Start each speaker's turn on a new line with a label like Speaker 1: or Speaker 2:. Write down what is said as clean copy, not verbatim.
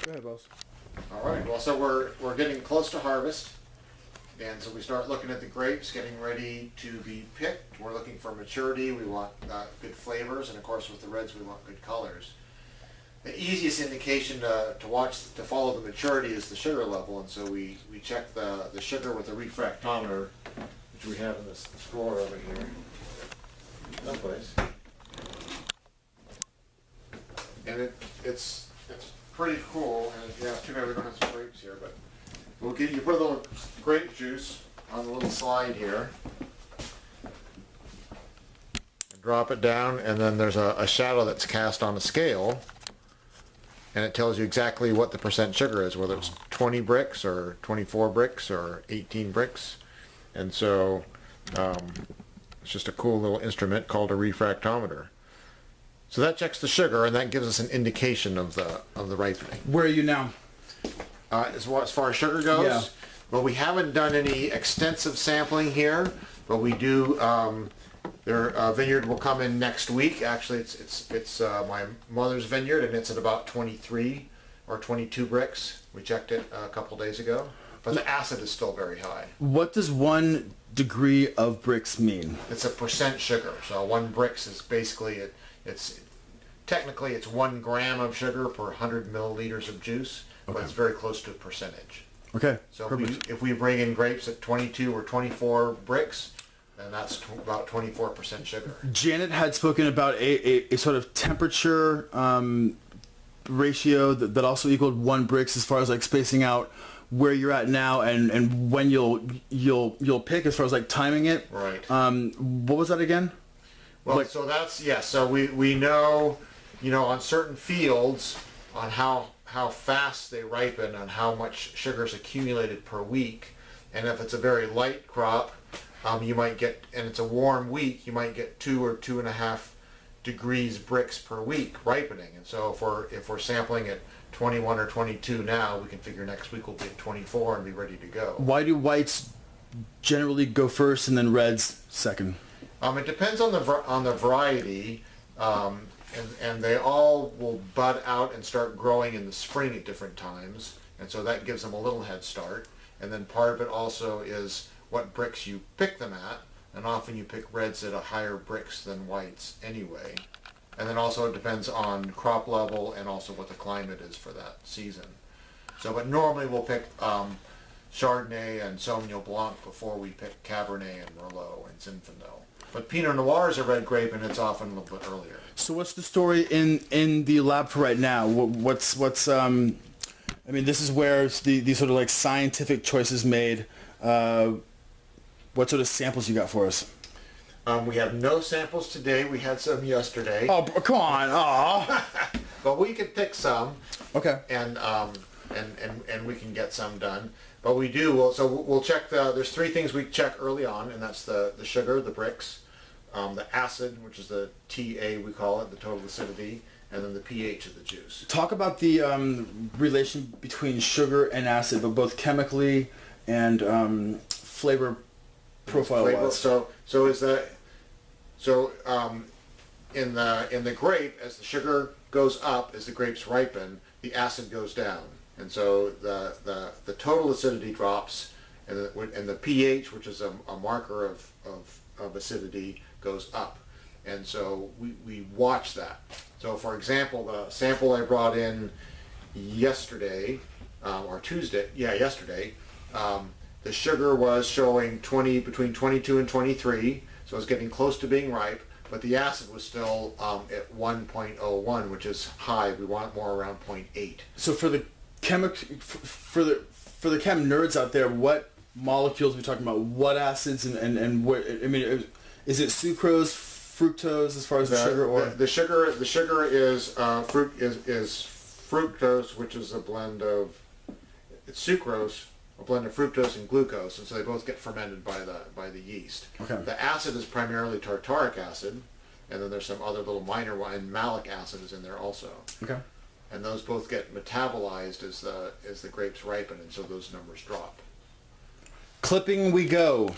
Speaker 1: Go ahead, boss.
Speaker 2: All right. Well, so we're getting close to harvest, and so we start looking at the grapes, getting ready to be picked. We're looking for maturity. We want good flavors, and of course, with the reds, we want good colors. The easiest indication to follow the maturity is the sugar level, and so we check the sugar with a refractometer, which we have in this drawer over here. Someplace. And it's pretty cool, and yeah, too bad we don't have some grapes here, but you put a little grape juice on the little slide here, and drop it down, and then there's a shadow that's cast on a scale, and it tells you exactly what the percent sugar is, whether it's 20 bricks or 24 bricks or 18 bricks, and so it's just a cool little instrument called a refractometer. So that checks the sugar, and that gives us an indication of the ripening.
Speaker 1: Where are you now?
Speaker 2: As far as sugar goes,
Speaker 1: yeah.
Speaker 2: Well, we haven't done any extensive sampling here, but we do. Their vineyard will come in next week. Actually, it's my mother's vineyard, and it's at about 23 or 22 bricks. We checked it a couple days ago, but the acid is still very high.
Speaker 1: What does 1 degree of bricks mean?
Speaker 2: It's a percent sugar. So 1 bricks is basically technically it's 1 gram of sugar per 100 milliliters of juice, but it's very close to a percentage.
Speaker 1: Okay.
Speaker 2: So if we bring in grapes at 22 or 24 bricks, then that's about 24% sugar.
Speaker 1: Janet had spoken about a sort of temperature ratio that also equaled 1 bricks as far as like spacing out where you're at now and when you'll pick as far as like timing it.
Speaker 2: Right.
Speaker 1: What was that again?
Speaker 2: Well, so that's, so we know, on certain fields on how fast they ripen and how much sugar is accumulated per week. And if it's a very light crop, you might get, and it's a warm week, you might get 2 or 2.5 degrees bricks per week ripening. And so if we're sampling at 21 or 22 now, we can figure next week we'll be at 24 and be ready to go.
Speaker 1: Why do whites generally go first and then reds second?
Speaker 2: It depends on the variety, and they all will bud out and start growing in the spring at different times, and so that gives them a little head start. And then part of it also is what bricks you pick them at, and often you pick reds at a higher bricks than whites anyway. And then also it depends on crop level and also what the climate is for that season. So, but normally we'll pick Chardonnay and Sauvignon Blanc before we pick Cabernet and Merlot and Zinfandel. But Pinot Noir is a red grape, and it's often a little bit earlier.
Speaker 1: So what's the story in the lab for right now? What's I mean, this is where the sort of like scientific choices made. What sort of samples you got for us?
Speaker 2: We have no samples today. We had some yesterday.
Speaker 1: Oh, come on! Oh.
Speaker 2: But we could pick some.
Speaker 1: Okay.
Speaker 2: And we can get some done. But we do. So we'll check there's 3 things we check early on, and that's the sugar, the bricks, the acid, which is the TA we call it, the total acidity, and then the pH of the juice.
Speaker 1: Talk about the relation between sugar and acid, but both chemically and flavor profile-wise.
Speaker 2: In the grape, as the sugar goes up, as the grapes ripen, the acid goes down, and so the total acidity drops, and the pH, which is a marker of acidity, goes up, and so we watch that. So, for example, the sample I brought in yesterday, or Tuesday, yesterday, the sugar was showing between 22 and 23, so it was getting close to being ripe, but the acid was still at 1.01, which is high. We want more around 0.8.
Speaker 1: So for the chem nerds out there, what molecules are we talking about? What acids and what? I mean, is it sucrose, fructose as far as the sugar, or
Speaker 2: the sugar is fructose, which is a blend of sucrose, a blend of fructose and glucose, and so they both get fermented by the yeast.
Speaker 1: Okay.
Speaker 2: The acid is primarily tartaric acid, and then there's some other little minor one, and malic acid is in there also.
Speaker 1: Okay.
Speaker 2: And those both get metabolized as the grapes ripen, and so those numbers drop.
Speaker 1: Clipping we go.